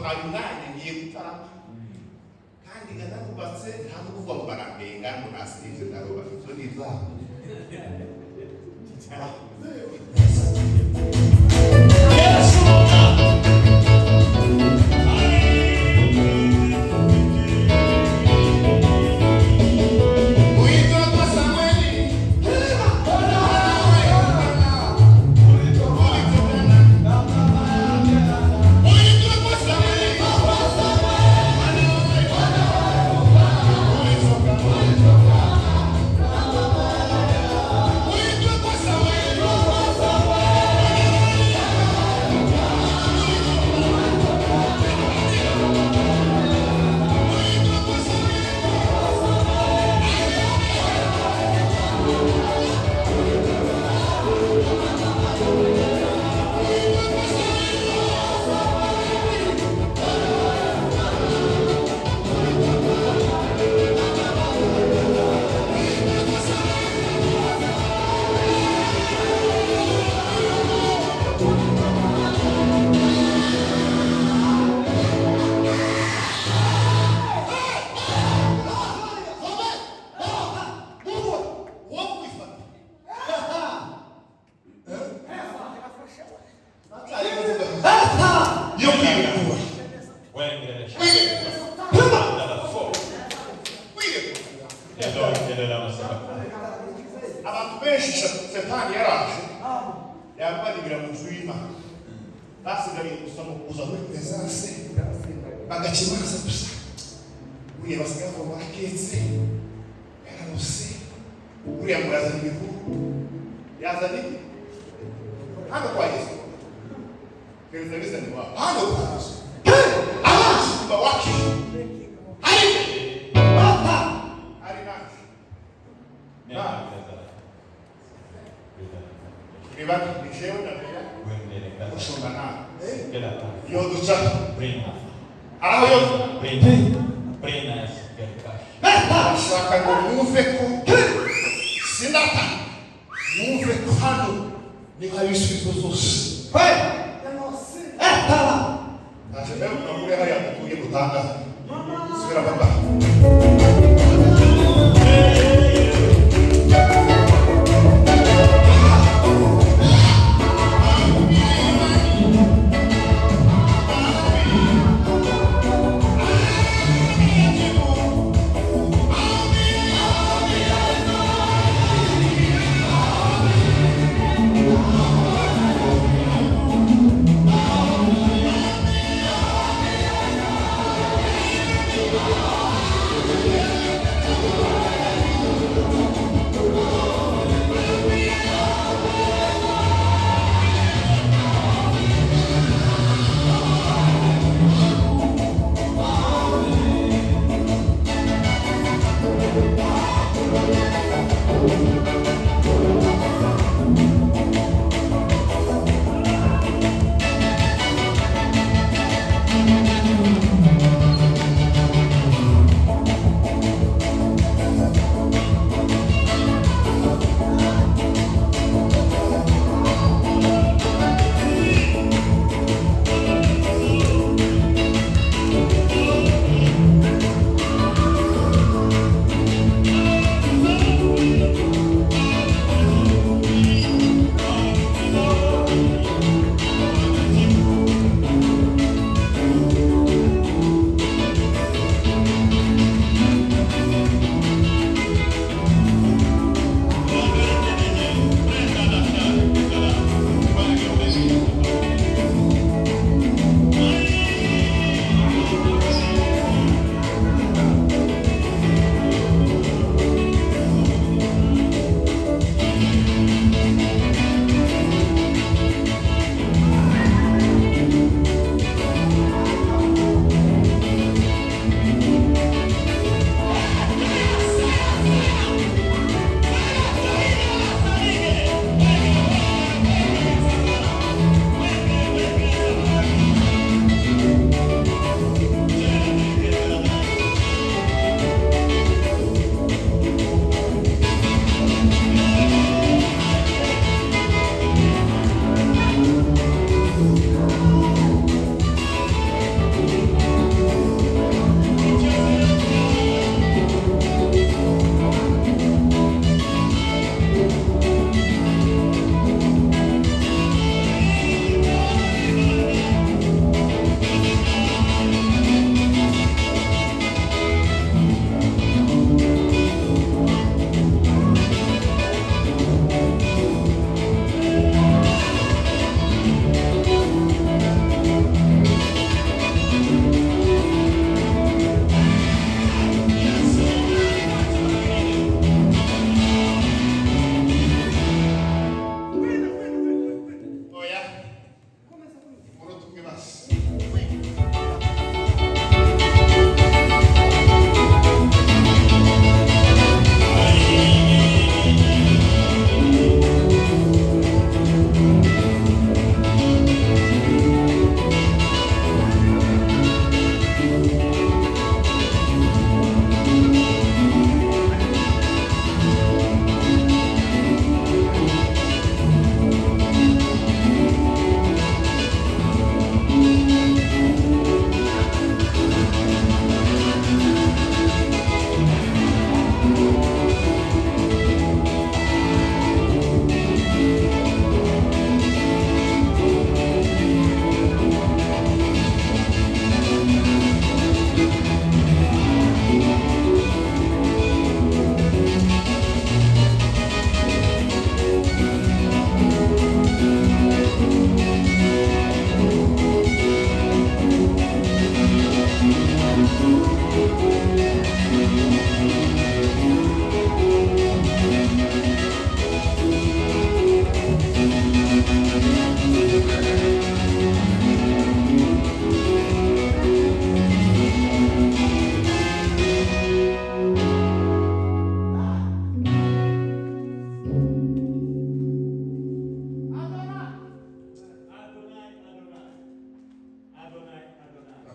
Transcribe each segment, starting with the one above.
bampaye umwanya ngiye gutarama kandi nganarubatse nta n'ukuvuga ngo barambenga ngo nasirize ndaroba ibyo ni ibyabo abantu benshi Satani yaraje yabanibira mu nzu y'Imana basigaye gusa mu kuza muri presence bagakimaza gusa uriya basigaye ngo baketse yararose uriya murazana ibivu yazanye hano kwa Yesu kereza bizanye wa hano kwa Yesu abanzi bakije ari bata ari nani Ribaki diceo na Bea kushonga na yo ducha araho yo Brina shaka ngo muve ko sinata muve ko hano ni habisubizo zose Achebe ukamure haya tuye gutanga sira baba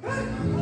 Hey!